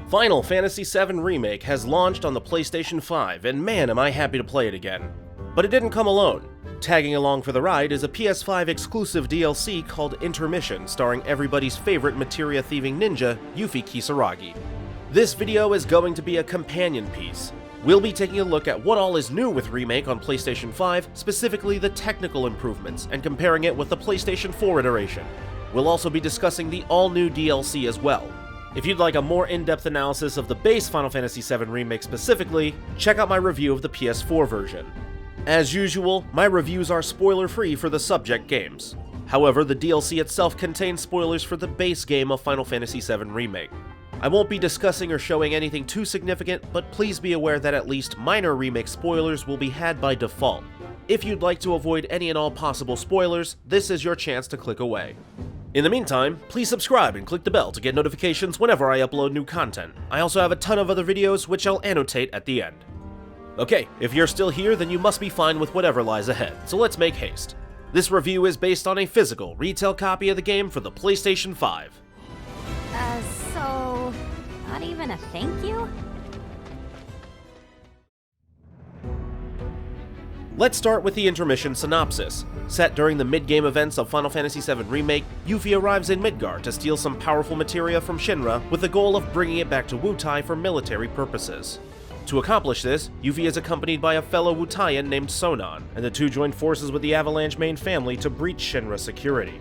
Final Fantasy VII Remake has launched on the PlayStation 5, and man am I happy to play it again. But it didn't come alone. Tagging along for the ride is a PS5 exclusive DLC called Intermission, starring everybody's favorite materia-thieving ninja, Yuffie Kisaragi. This video is going to be a companion piece. We'll be taking a look at what all is new with Remake on PlayStation 5, specifically the technical improvements, and comparing it with the PlayStation 4 iteration. We'll also be discussing the all-new DLC as well. If you'd like a more in-depth analysis of the base Final Fantasy VII Remake specifically, check out my review of the PS4 version. As usual, my reviews are spoiler-free for the subject games. However, the DLC itself contains spoilers for the base game of Final Fantasy VII Remake. I won't be discussing or showing anything too significant, but please be aware that at least minor remake spoilers will be had by default. If you'd like to avoid any and all possible spoilers, this is your chance to click away. In the meantime, please subscribe and click the bell to get notifications whenever I upload new content. I also have a ton of other videos which I'll annotate at the end. Okay, if you're still here, then you must be fine with whatever lies ahead, so let's make haste. This review is based on a physical, retail copy of the game for the PlayStation 5. So... not even a thank you? Let's start with the intermission synopsis. Set during the mid-game events of Final Fantasy VII Remake, Yuffie arrives in Midgar to steal some powerful materia from Shinra with the goal of bringing it back to Wutai for military purposes. To accomplish this, Yuffie is accompanied by a fellow Wutaian named Sonon, and the two join forces with the Avalanche main family to breach Shinra security.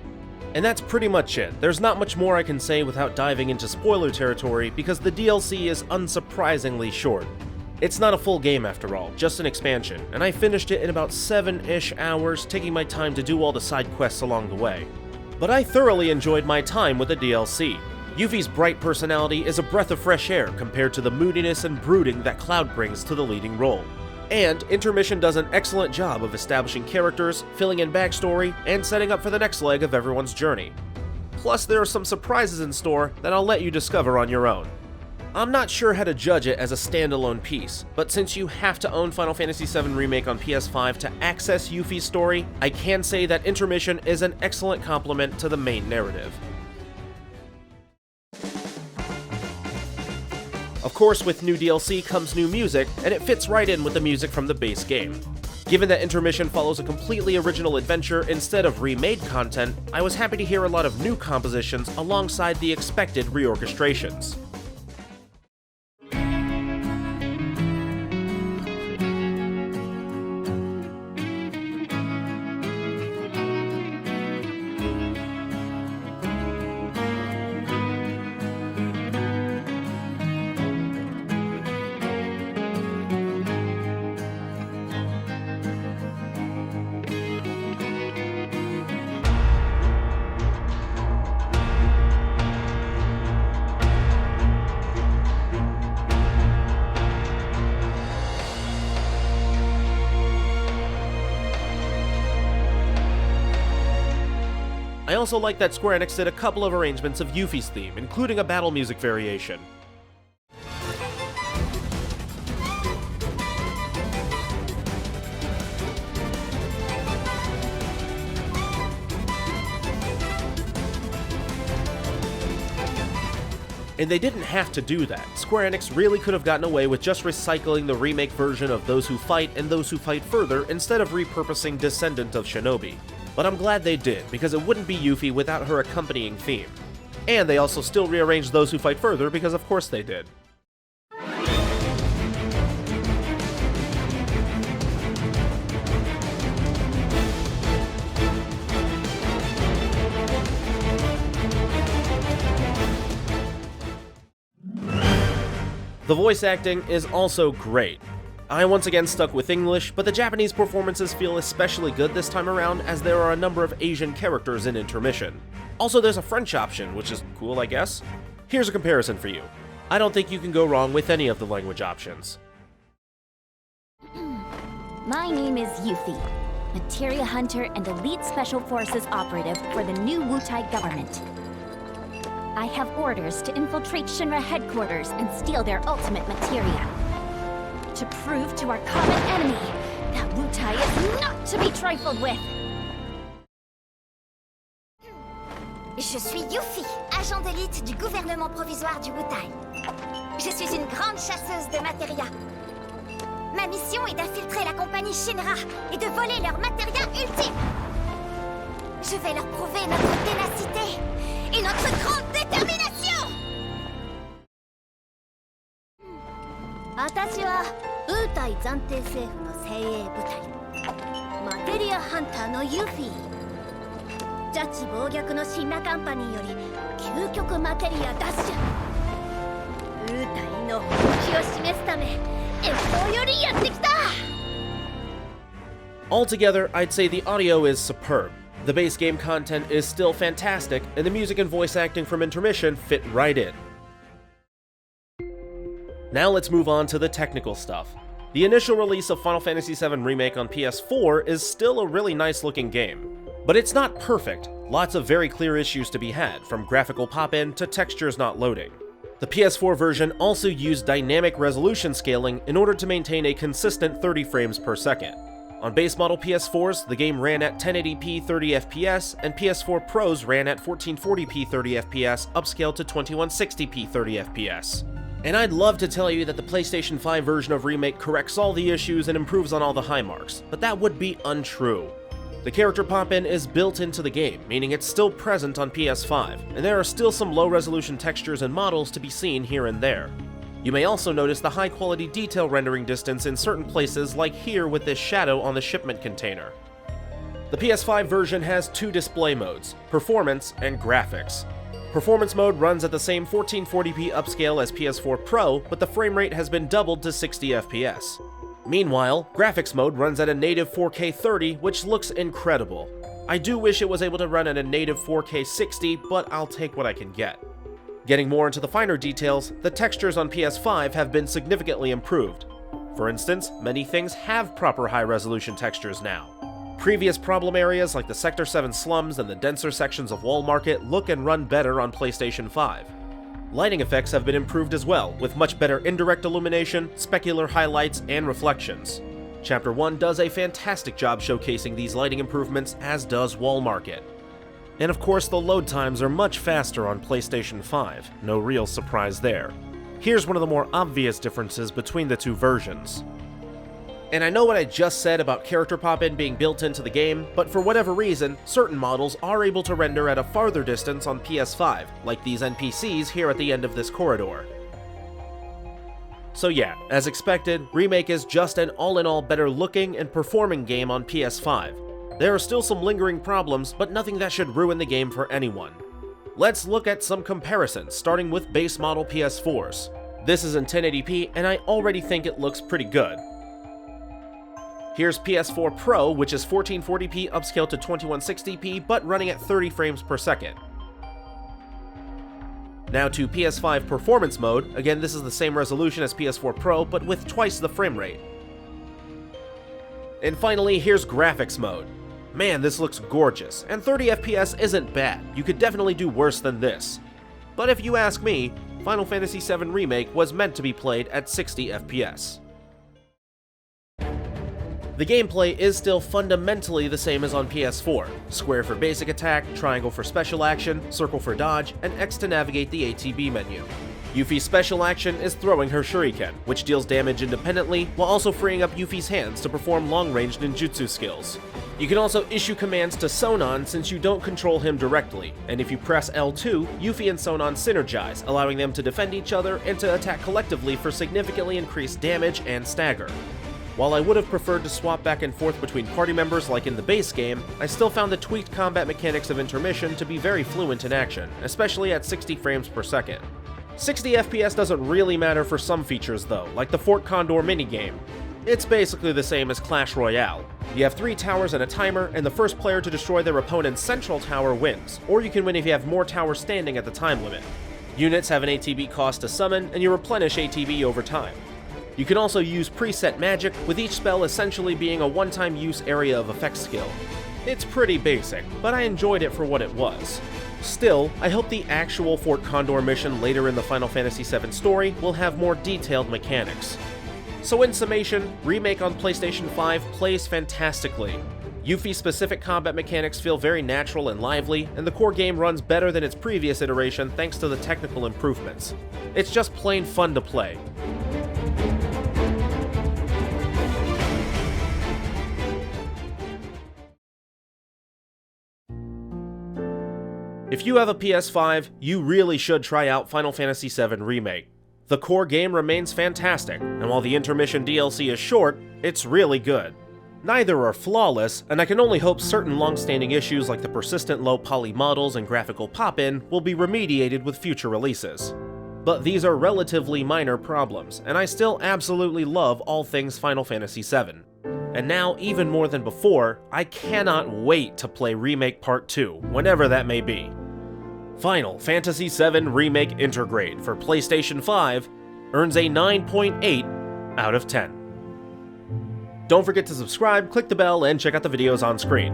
And that's pretty much it. There's not much more I can say without diving into spoiler territory because the DLC is unsurprisingly short. It's not a full game after all, just an expansion, and I finished it in about 7-ish hours, taking my time to do all the side quests along the way. But I thoroughly enjoyed my time with the DLC. Yuffie's bright personality is a breath of fresh air compared to the moodiness and brooding that Cloud brings to the leading role. And Intermission does an excellent job of establishing characters, filling in backstory, and setting up for the next leg of everyone's journey. Plus, there are some surprises in store that I'll let you discover on your own. I'm not sure how to judge it as a standalone piece, but since you have to own Final Fantasy VII Remake on PS5 to access Yuffie's story, I can say that Intermission is an excellent complement to the main narrative. Of course, with new DLC comes new music, and it fits right in with the music from the base game. Given that Intermission follows a completely original adventure instead of remade content, I was happy to hear a lot of new compositions alongside the expected reorchestrations. I also like that Square Enix did a couple of arrangements of Yuffie's theme, including a battle music variation. And they didn't have to do that. Square Enix really could have gotten away with just recycling the remake version of Those Who Fight and Those Who Fight Further instead of repurposing Descendant of Shinobi. But I'm glad they did, because it wouldn't be Yuffie without her accompanying theme. And they also still rearranged Those Who Fight Further, because of course they did. The voice acting is also great. I once again stuck with English, but the Japanese performances feel especially good this time around as there are a number of Asian characters in Intermission. Also, there's a French option, which is cool, I guess. Here's a comparison for you. I don't think you can go wrong with any of the language options. My name is Yuffie, materia hunter and elite special forces operative for the new Wutai government. I have orders to infiltrate Shinra headquarters and steal their ultimate materia. To prove to our common enemy that Wutai is not to be trifled with! Je suis Yuffie, agent d'élite du gouvernement provisoire du Wutai. Je suis une grande chasseuse de matéria. Ma mission est d'infiltrer la compagnie Shinra et de voler leur matéria ultime. Je vais leur prouver notre ténacité et notre grande détermination. 私はウータイ暫定政府の精鋭部隊マテリアハンターのユフィ。ジャッジ暴虐のシンラカンパニーより究極マテリア奪取。ウータイの本気を示すため遠方よりやってきた。 Altogether, I'd say the audio is superb. The base game content is still fantastic, and the music and voice acting from Intermission fit right in. Now let's move on to the technical stuff. The initial release of Final Fantasy VII Remake on PS4 is still a really nice looking game. But it's not perfect, lots of very clear issues to be had, from graphical pop-in to textures not loading. The PS4 version also used dynamic resolution scaling in order to maintain a consistent 30 frames per second. On base model PS4s, the game ran at 1080p 30fps, and PS4 Pros ran at 1440p 30fps, upscaled to 2160p 30fps. And I'd love to tell you that the PlayStation 5 version of Remake corrects all the issues and improves on all the high marks, but that would be untrue. The character pop-in is built into the game, meaning it's still present on PS5, and there are still some low-resolution textures and models to be seen here and there. You may also notice the high-quality detail rendering distance in certain places, like here with this shadow on the shipment container. The PS5 version has two display modes, Performance and Graphics. Performance mode runs at the same 1440p upscale as PS4 Pro, but the frame rate has been doubled to 60 FPS. Meanwhile, Graphics mode runs at a native 4K 30, which looks incredible. I do wish it was able to run at a native 4K 60, but I'll take what I can get. Getting more into the finer details, the textures on PS5 have been significantly improved. For instance, many things have proper high-resolution textures now. Previous problem areas like the Sector 7 slums and the denser sections of Wall Market look and run better on PlayStation 5. Lighting effects have been improved as well, with much better indirect illumination, specular highlights, and reflections. Chapter 1 does a fantastic job showcasing these lighting improvements, as does Wall Market. And of course, the load times are much faster on PlayStation 5, no real surprise there. Here's one of the more obvious differences between the two versions. And I know what I just said about character pop-in being built into the game, but for whatever reason, certain models are able to render at a farther distance on PS5, like these NPCs here at the end of this corridor. So yeah, as expected, Remake is just an all-in-all better looking and performing game on PS5. There are still some lingering problems, but nothing that should ruin the game for anyone. Let's look at some comparisons, starting with base model PS4s. This is in 1080p, and I already think it looks pretty good. Here's PS4 Pro, which is 1440p upscaled to 2160p, but running at 30 frames per second. Now to PS5 Performance mode. Again, this is the same resolution as PS4 Pro, but with twice the frame rate. And finally, here's Graphics mode. Man, this looks gorgeous, and 30 FPS isn't bad. You could definitely do worse than this. But if you ask me, Final Fantasy VII Remake was meant to be played at 60 FPS. The gameplay is still fundamentally the same as on PS4. Square for basic attack, triangle for special action, circle for dodge, and X to navigate the ATB menu. Yuffie's special action is throwing her shuriken, which deals damage independently, while also freeing up Yuffie's hands to perform long-range ninjutsu skills. You can also issue commands to Sonon since you don't control him directly, and if you press L2, Yuffie and Sonon synergize, allowing them to defend each other and to attack collectively for significantly increased damage and stagger. While I would have preferred to swap back and forth between party members like in the base game, I still found the tweaked combat mechanics of Intermission to be very fluent in action, especially at 60 frames per second. 60 FPS doesn't really matter for some features though, like the Fort Condor minigame. It's basically the same as Clash Royale. You have 3 towers and a timer, and the first player to destroy their opponent's central tower wins, or you can win if you have more towers standing at the time limit. Units have an ATB cost to summon, and you replenish ATB over time. You can also use preset magic, with each spell essentially being a one-time use area of effect skill. It's pretty basic, but I enjoyed it for what it was. Still, I hope the actual Fort Condor mission later in the Final Fantasy VII story will have more detailed mechanics. So in summation, Remake on PlayStation 5 plays fantastically. Yuffie-specific combat mechanics feel very natural and lively, and the core game runs better than its previous iteration thanks to the technical improvements. It's just plain fun to play. If you have a PS5, you really should try out Final Fantasy VII Remake. The core game remains fantastic, and while the intermission DLC is short, it's really good. Neither are flawless, and I can only hope certain long-standing issues like the persistent low poly models and graphical pop-in will be remediated with future releases. But these are relatively minor problems, and I still absolutely love all things Final Fantasy VII. And now, even more than before, I cannot wait to play Remake Part 2, whenever that may be. Final Fantasy VII Remake Intergrade for PlayStation 5 earns a 9.8 out of 10. Don't forget to subscribe, click the bell, and check out the videos on screen.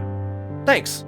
Thanks!